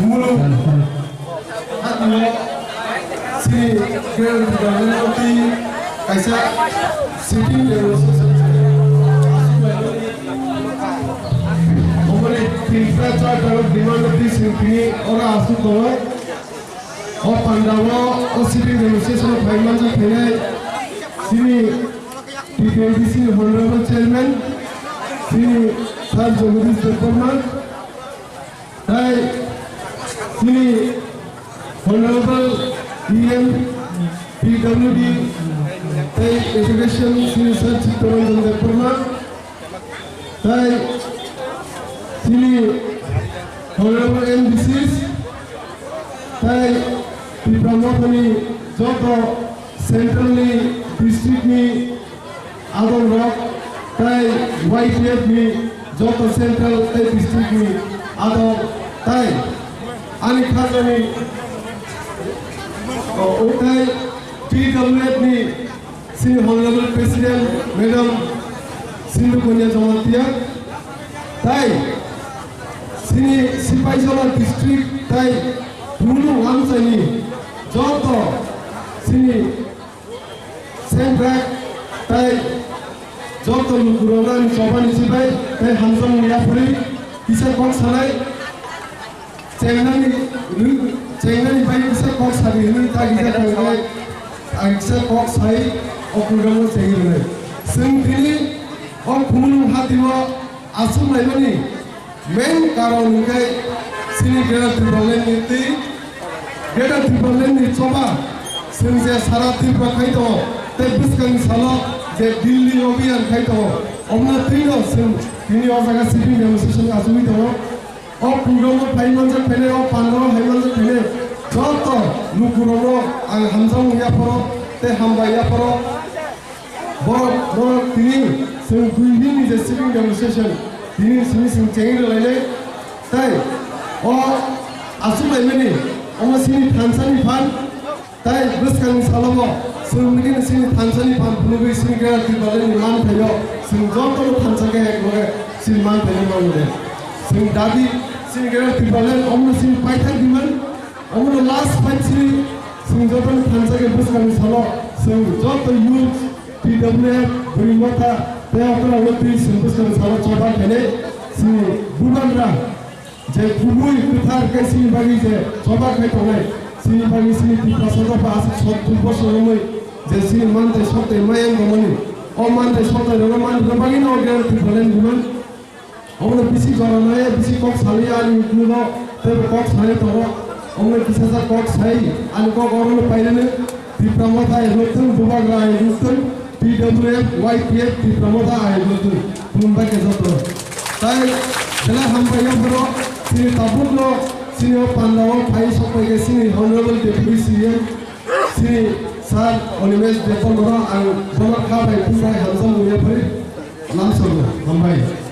mulu hati si girl di kaisa sitting there omore infrastructure develop demand of this symphony ora asu to o pandawo o sitting demonstration of 5 months phene sini TPMC honorable chairman sini Sir Jagadish Department Hai sini honorable DM PWD Hai education sini Sir Chittaranjan Department Hai sini honorable MDCs Hai Pramotani Joto centrally district ni Adon Rock Hai YPF ni Joto central district ni Adon Hai Ani Khazani Hai PWF ni Sini honorable president Madam Sindhu Kanya Jamatia Hai Sini Sipaisala district Hai Hulu Amsani Joto Sini Sembrak Hai Joto Lukurongan Soban Isibai Hai Hamzam Niyapuri Bisa Kok Salai Cengani Bai Bisa Kok Sari Ini Tak Bisa Kok Bisa Kok Sai Okurgamu Cengani Sengkini Ok Kumulung Hatiwa Asum Laimani Men Karon Nukai Sini Gera Tribalen Niti Gera Tribalen Niti Coba Sengse Sarati Prakaito Tebuskan Salah যে দিল্লি অভিযান খাইতো আমরা তিনও তিনি অজাগা sitting demonstration আসুমি তো ও পুরোম ফাইমানজা ফেলে ও পান্ডব হাইমানজা ফেলে যত লুকুরম আং হামজাং ইয়াপর তে হামবা ইয়াপর বড় তিনি দুইদিন যে সিটিং ডেমনস্ট্রেশন তিনি সিনি চেঙ্গি লাইলে তাই ও আসুমাইমানি আমরা সিনি থানসানি ফান তাই বুসকান সালামো Sungguh sini Tanzania pampunubi sini kaya tiba-tiba ni man kayo sing joto Tanzania ekore sini man kayo mana sing dadi sini kaya tiba-tiba omno sini paitan diman omno last fight sini sing joto Tanzania bus kami salo sing joto youth PWF berimata teh apa waktu sing bus kami salo coba kene sini bukan dah je kubui kuthar ke sini bagi je coba kaya kone sini bagi sini tiba salo pas satu bos ramai যে সিনি মানতে সতে মায়াং গমনি ও মানতে সতে রঙ মান গবাগি ন গেল তিফলেন দিমান আমরা বিসি গরনায় বিসি কক সালি আনি উঠলো তে কক সালে তো আমরা কিসাসা কক সাই আনি কক গরন পাইলেনে তিপ্রামতা এলতন বুবাগা এলতন PWF YPF তিপ্রামতা এলতন মুম্বাই কে যত তাই খেলা হামবাইয়া বড় সিনি তাবুলো সিনি পান্ডাও ফাই সপাই গে সিনি অনারেবল ডেপুটি সিএম সিনি Sir, Olimes Depan Orang, Ang Bonak Kabai, Pusai Hamzam Muyapuri, langsung, Hambai.